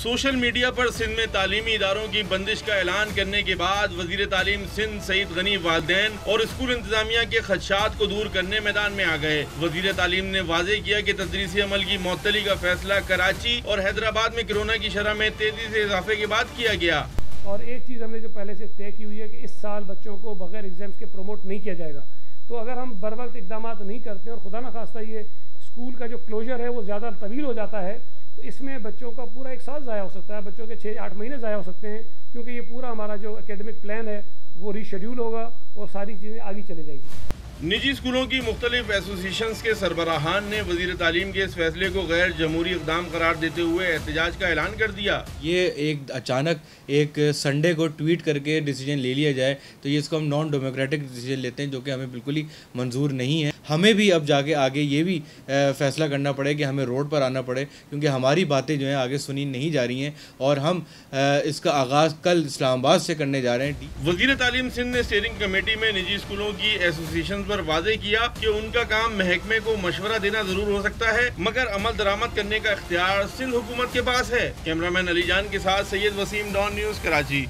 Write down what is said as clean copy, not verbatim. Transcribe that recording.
Social media پر سندھ میں تعلیمی اداروں کی بندش کا اعلان کرنے کے بعد وزیر تعلیم سندھ سعید غنی والدین اور اسکول انتظامیہ کے خدشات کو دور کرنے میدان میں آ گئے۔ وزیر تعلیم نے واضح کیا کہ تدریسی عمل کی معطلی کا فیصلہ کراچی اور حیدرآباد میں کورونا کی شرح میں تیزی سے اضافے کے بعد کیا گیا۔ اور ایک چیز ہم نے جو پہلے سے طے کی ہوئی ہے کہ اس سال بچوں کو بغیر ایگزامز کے پروموٹ نہیں کیا جائے گا، تو اگر ہم بر وقت اقدامات نہیں کرتے اور خدا نخواستہ یہ اسکول کا جو کلوجر ہے وہ زیادہ طویل ہو جاتا ہے تو اس میں بچوں کا پورا ایک سال ضائع ہو سکتا ہے، بچوں کے 6-8 مہینے ضائع ہو سکتے ہیں، کیونکہ یہ پورا ہمارا جو اکیڈمک پلان ہے وہ ری شیڈیول ہوگا اور ساری چیزیں آگے چلے جائیں گی۔ نجی اسکولوں کی مختلف ایسوسیشنز کے سربراہان نے وزیر تعلیم کے اس فیصلے کو غیر جمہوری اقدام قرار دیتے ہوئے احتجاج کا اعلان کر دیا۔ یہ ایک اچانک ایک سنڈے کو ٹویٹ کر کے ڈیسیجن لے لیا جائے تو یہ اس کو ہم نان ڈیموکریٹک ڈیسیجن لیتے ہیں، جو کہ ہمیں بالکل ہی منظور نہیں ہے۔ ہمیں بھی اب جا کے آگے یہ بھی فیصلہ کرنا پڑے کہ ہمیں روڈ پر آنا پڑے، کیونکہ ہماری باتیں جو ہیں آگے سنی نہیں جا رہی ہیں اور ہم اس کا آغاز کل اسلام آباد سے کرنے جا رہے ہیں۔ وزیر تعلیم سندھ نے اسٹیئرنگ کمیٹی میں نجی اسکولوں کی ایسوسیشن پر واضح کیا کہ ان کا کام محکمے کو مشورہ دینا ضرور ہو سکتا ہے، مگر عمل درآمد کرنے کا اختیار سندھ حکومت کے پاس ہے۔ کیمرہ مین علی جان کے ساتھ سید وسیم، ڈان نیوز، کراچی۔